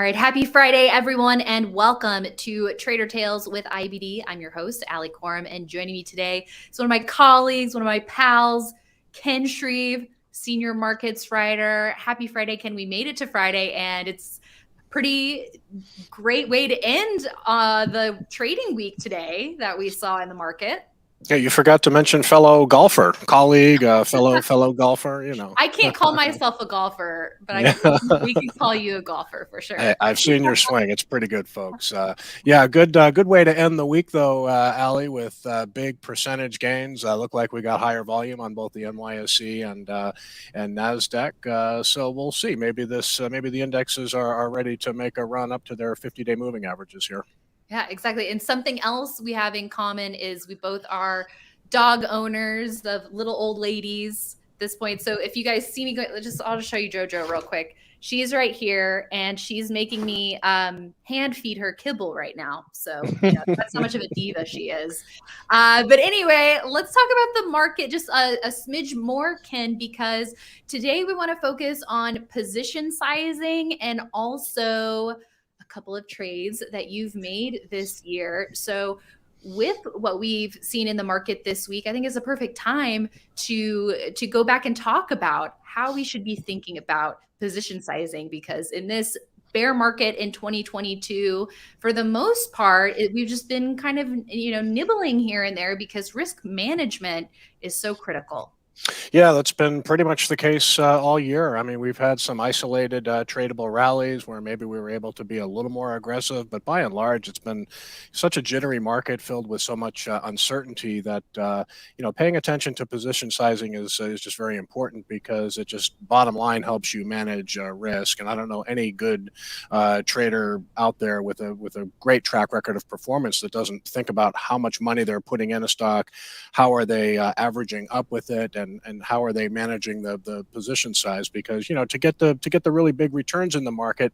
right, happy Friday, everyone, and welcome to Trader Tales with IBD. I'm your host, Alissa Coram, and joining me today is one of my colleagues, one of my pals, Ken Shreve, senior markets writer. Happy Friday, Ken. We made it to Friday, and it's a pretty great way to end the trading week today that we saw in the market. Yeah, you forgot to mention fellow golfer, colleague, fellow golfer. I can't call myself a golfer, but Yeah. we can call you a golfer for sure. I've seen your swing. It's pretty good, folks. Yeah, good way to end the week, though, Allie, with big percentage gains. Look like we got higher volume on both the NYSE and Nasdaq. So we'll see. Maybe the indexes are ready to make a run up to their 50-day moving averages here. Yeah, exactly. And something else we have in common is we both are dog owners of little old ladies at this point. So if you guys see me go, I'll just show you JoJo real quick. She's right here and she's making me hand feed her kibble right now. So that's how much of a diva she is. But anyway, let's talk about the market just a smidge more, Ken, because today we want to focus on position sizing and also couple of trades that you've made this year. So with what we've seen in the market this week, I think is a perfect time to go back and talk about how we should be thinking about position sizing, because in this bear market in 2022, for the most part, we've just been kind of, nibbling here and there because risk management is so critical. Yeah, that's been pretty much the case all year. I mean, we've had some isolated tradable rallies where maybe we were able to be a little more aggressive, but by and large, it's been such a jittery market filled with so much uncertainty that paying attention to position sizing is just very important, because it just bottom line helps you manage risk. And I don't know any good trader out there with a great track record of performance that doesn't think about how much money they're putting in a stock, how are they averaging up with it, and how are they managing the position size. Because to get the really big returns in the market,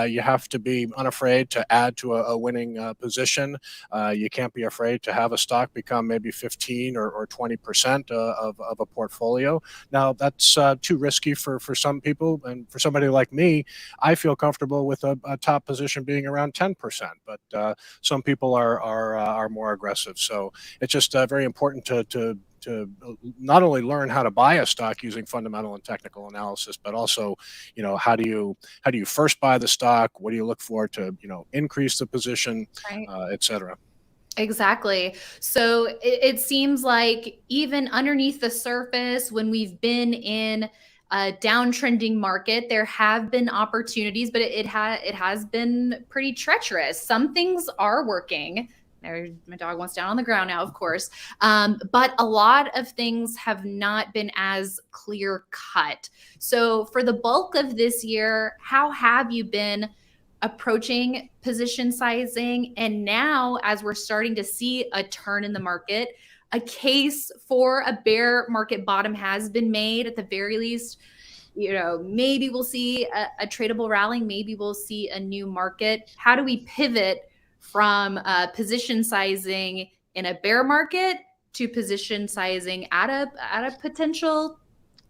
you have to be unafraid to add to a winning position. You can't be afraid to have a stock become maybe 15 or 20% of a portfolio. Now that's too risky for some people, and for somebody like me, I feel comfortable with a top position being around 10%. But some people are more aggressive. So it's just very important to not only learn how to buy a stock using fundamental and technical analysis, but also, how do you first buy the stock? What do you look for to, increase the position, right, et cetera. Exactly. So it seems like even underneath the surface, when we've been in a downtrending market, there have been opportunities, but it has been pretty treacherous. Some things are working. My dog wants down on the ground now, of course. But a lot of things have not been as clear cut. So for the bulk of this year, how have you been approaching position sizing? And now, as we're starting to see a turn in the market, a case for a bear market bottom has been made at the very least. Maybe we'll see a tradable rally. Maybe we'll see a new market. How do we pivot from position sizing in a bear market to position sizing at a potential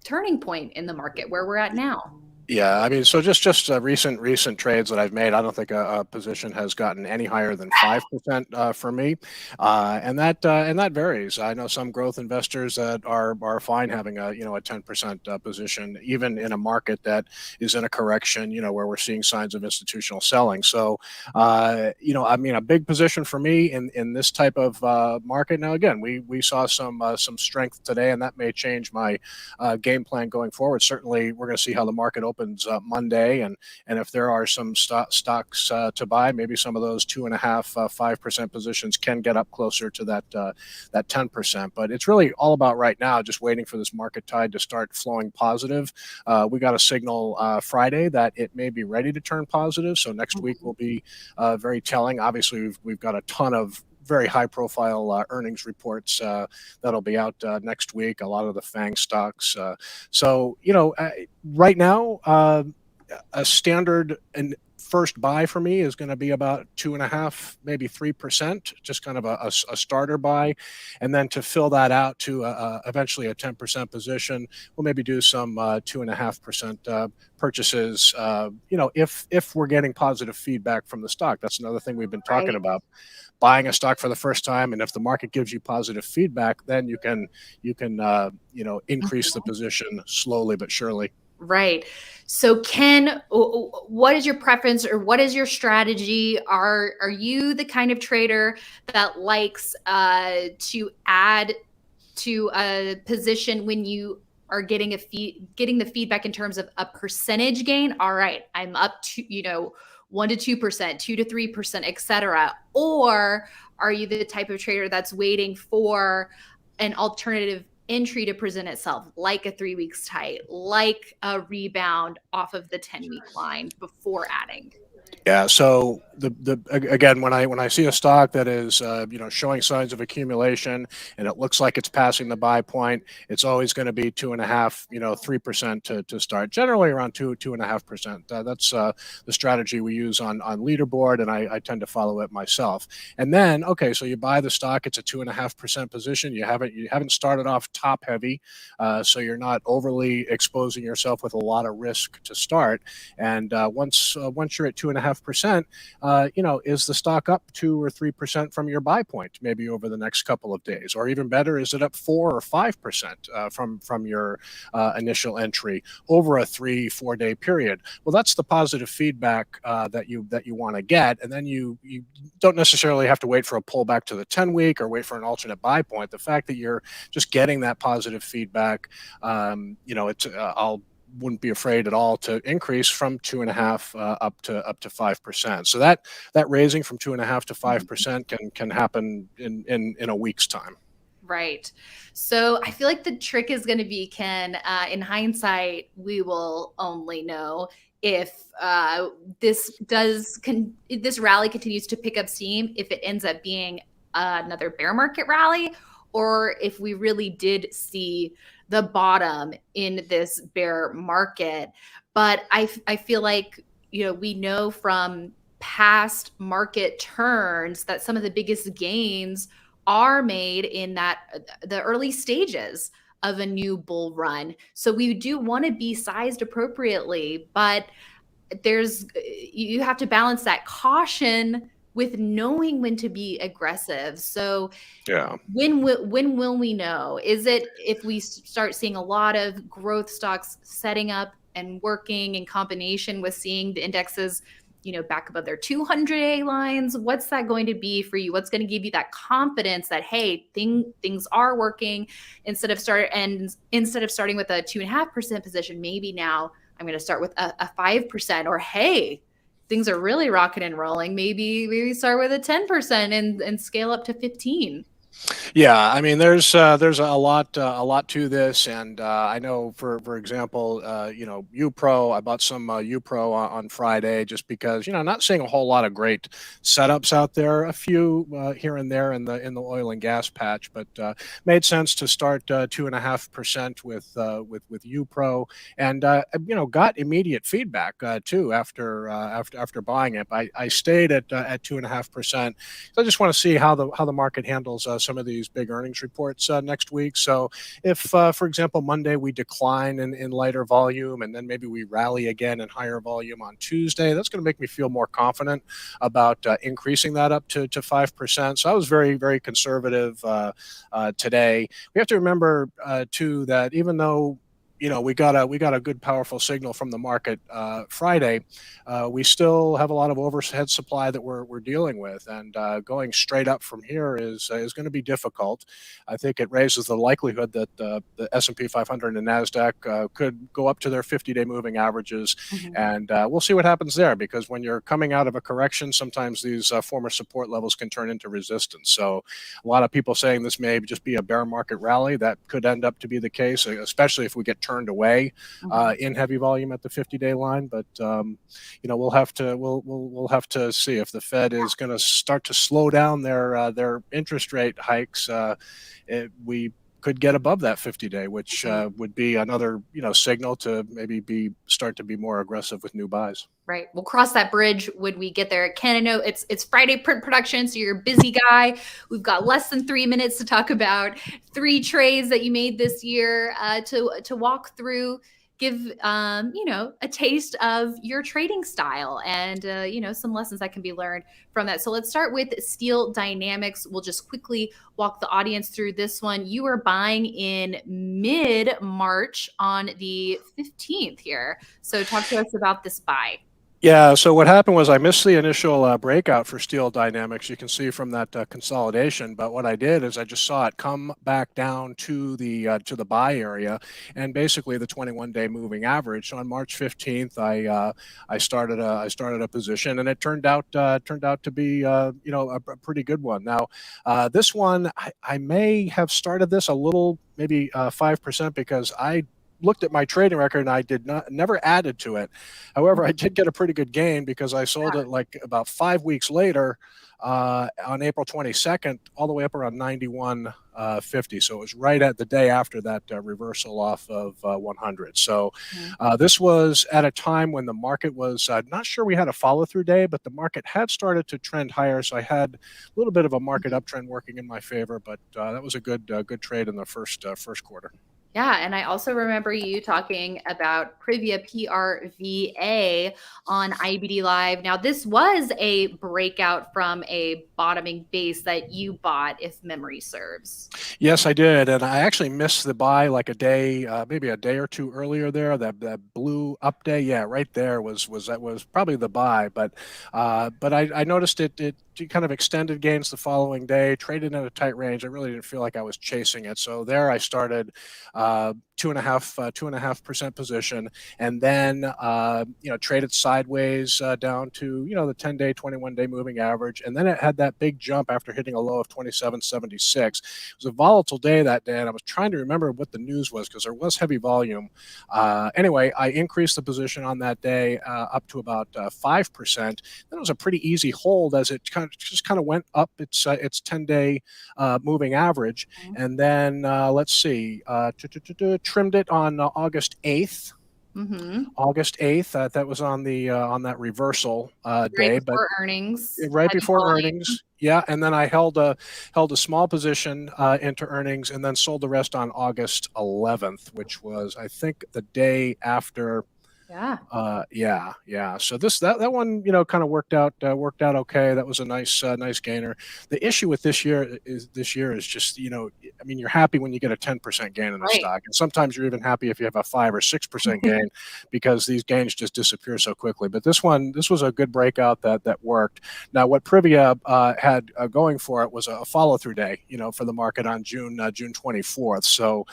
turning point in the market where we're at now? Yeah, I mean, so just recent trades that I've made, I don't think a position has gotten any higher than 5% for me, and that varies. I know some growth investors that are fine having a 10% position, even in a market that is in a correction, where we're seeing signs of institutional selling. So, I mean, a big position for me in this type of market. Now, again, we saw some strength today, and that may change my game plan going forward. Certainly, we're going to see how the market opens Monday, and if there are some stocks to buy, maybe some of those 2.5-5% positions can get up closer to that 10%. But it's really all about right now just waiting for this market tide to start flowing positive. We got a signal Friday that it may be ready to turn positive, so next week will be very telling. Obviously, we've got a ton of very high-profile earnings reports that'll be out next week. A lot of the FANG stocks. So right now, a standard first buy for me is going to be about 2.5, maybe 3%, just kind of a starter buy. And then to fill that out to eventually a 10% position, we'll maybe do some 2.5% purchases, if we're getting positive feedback from the stock. That's another thing we've been talking Right. about. Buying a stock for the first time, and if the market gives you positive feedback, then you can increase the position slowly but surely. Right. So Ken, what is your preference or what is your strategy? Are you the kind of trader that likes to add to a position when you are getting getting the feedback in terms of a percentage gain? All right, I'm up to 1 to 2%, 2 to 3%, etc. Or are you the type of trader that's waiting for an alternative entry to present itself, like a 3 weeks tight, like a rebound off of the 10-week line before adding? Yeah. So again, when I see a stock that is showing signs of accumulation and it looks like it's passing the buy point, it's always going to be 2.5, 3% to start. Generally around 2.5%. That's the strategy we use on leaderboard, and I tend to follow it myself. And then okay, so you buy the stock, it's a 2.5% position. You haven't started off top heavy, so you're not overly exposing yourself with a lot of risk to start. And once you're at 2.5%, is the stock up 2 or 3% from your buy point, maybe over the next couple of days, or even better, is it up 4 or 5% from your initial entry over a 3-4 day period? Well, that's the positive feedback that you want to get, and then you don't necessarily have to wait for a pullback to the 10-week or wait for an alternate buy point. The fact that you're just getting that positive feedback, it's I'll wouldn't be afraid at all to increase from 2.5 up to 5%. So that raising from 2.5 to 5% can happen in a week's time. Right. So I feel like the trick is going to be, Ken, in hindsight, we will only know if this rally continues to pick up steam, if it ends up being another bear market rally, or if we really did see the bottom in this bear market. But I feel like, we know from past market turns that some of the biggest gains are made in the early stages of a new bull run. So we do want to be sized appropriately, but you have to balance that caution with knowing when to be aggressive. So Yeah. when will we know? Is it if we start seeing a lot of growth stocks setting up and working in combination with seeing the indexes, back above their 200 lines? What's that going to be for you? What's going to give you that confidence that, hey, things are working, instead of starting with a 2.5% position, maybe now I'm going to start with a 5%, or hey, things are really rocking and rolling. Maybe start with a 10% and scale up to 15. Yeah, I mean, there's a lot to this, and I know, for example, UPRO. I bought some UPRO on Friday just because not seeing a whole lot of great setups out there. A few here and there in the oil and gas patch, but made sense to start 2.5% with UPRO, and got immediate feedback too after buying it. I stayed at 2.5%. So I just want to see how the market handles some of these big earnings reports next week. So if, for example, Monday we decline in lighter volume, and then maybe we rally again in higher volume on Tuesday, that's going to make me feel more confident about increasing that up to 5%. So I was very, very conservative today. We have to remember too that even though we got a good powerful signal from the market Friday, we still have a lot of overhead supply that we're dealing with, and going straight up from here is going to be difficult. I think it raises the likelihood that the S&P 500 and Nasdaq could go up to their 50-day moving averages, Mhm. and we'll see what happens there. Because when you're coming out of a correction, sometimes these former support levels can turn into resistance. So a lot of people saying this may just be a bear market rally. That could end up to be the case, especially if we get turned away Mhm. in heavy volume at the 50-day line. But we'll have to see if the Fed is going to start to slow down their interest rate hikes. We could get above that 50-day, which Mhm. would be another signal to maybe start to be more aggressive with new buys. Right. We'll cross that bridge when we get there. Ken, I know it's Friday print production, so you're a busy guy. We've got less than 3 minutes to talk about 3 trades that you made this year to walk through, give a taste of your trading style and some lessons that can be learned from that. So let's start with Steel Dynamics. We'll just quickly walk the audience through this one. You are buying in mid-March on the 15th here. So talk to us about this buy. Yeah, so what happened was I missed the initial breakout for Steel Dynamics. You can see from that consolidation. But what I did is I just saw it come back down to the buy area, and basically the 21-day moving average. So on March 15th, I started a position, and it turned out to be a pretty good one. Now, this one I may have started this a little, maybe 5%, because I looked at my trading record and I never added to it. However, I did get a pretty good gain because I sold it like about 5 weeks later on April 22nd, all the way up around 91.50. So it was right at the day after that reversal off of 100. So this was at a time when the market was not sure we had a follow through day, but the market had started to trend higher. So I had a little bit of a market uptrend working in my favor, but that was a good trade in the first quarter. Yeah, and I also remember you talking about Privia PRVA on IBD Live. Now, this was a breakout from a bottoming base that you bought, if memory serves. Yes, I did, and I actually missed the buy like a day, maybe a day or two earlier there. That blue up day, yeah, right there was probably the buy. But I noticed it kind of extended gains the following day, traded in a tight range. I really didn't feel like I was chasing it, so there I started 2.5% position, and then traded sideways down to the 10-day, 21-day moving average, and then it had that big jump after hitting a low of 27.76. It was a volatile day that day, and I was trying to remember what the news was because there was heavy volume. Anyway, I increased the position on that day up to about 5%. Then it was a pretty easy hold as it just kind of went up its 10-day moving average, and then let's see, trimmed it on August 8th. August 8th, that was on that reversal day, Right before earnings. right Heavy before volume. earnings. Yeah, and then I held a small position into earnings, and then sold the rest on August 11th, which was, I think, the day after. Yeah. Yeah. So that one, kind of worked out okay. That was a nice gainer. The issue with this year is just, I mean, you're happy when you get a 10% gain in the stock, and sometimes you're even happy if you have a 5 or 6% gain, because these gains just disappear so quickly. But this was a good breakout that worked. Now, what Privia had going for it was a follow through day, for the market on June 24th. So.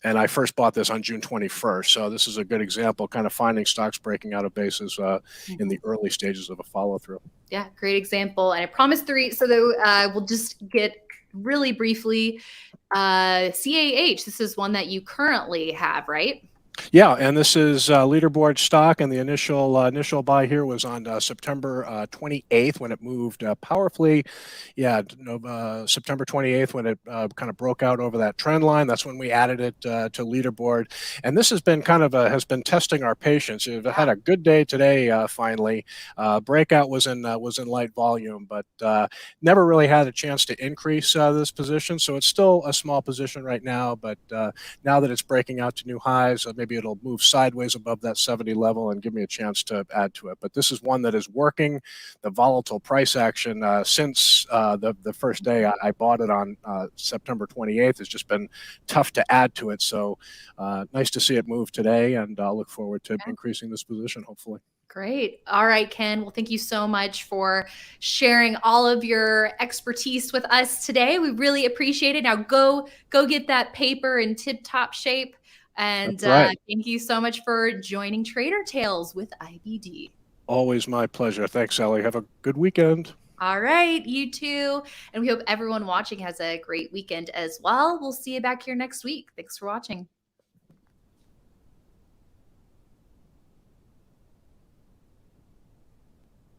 And I first bought this on June 21st. So this is a good example, kind of finding stocks breaking out of bases in the early stages of a follow through. Yeah, great example. And I promised 3. So we'll just get really briefly CAH. This is one that you currently have, right? Yeah, and this is leaderboard stock, and the initial buy here was on September 28th when it moved powerfully. Yeah, September 28th when it kind of broke out over that trend line. That's when we added it to leaderboard, and this has been has been testing our patience. We've had a good day today. Finally, breakout was in light volume, but never really had a chance to increase this position. So it's still a small position right now, but now that it's breaking out to new highs, maybe it'll move sideways above that 70 level and give me a chance to add to it. But this is one that is working. The volatile price action since the first day I bought it on September 28th has just been tough to add to it. So nice to see it move today, and I'll look forward to increasing this position, hopefully. Great. All right, Ken. Well, thank you so much for sharing all of your expertise with us today. We really appreciate it. Now go get that paper in tip-top shape. And right. Thank you so much for joining Trader Tales with IBD. Always my pleasure. Thanks, Ellie. Have a good weekend. All right, you too. And we hope everyone watching has a great weekend as well. We'll see you back here next week. Thanks for watching.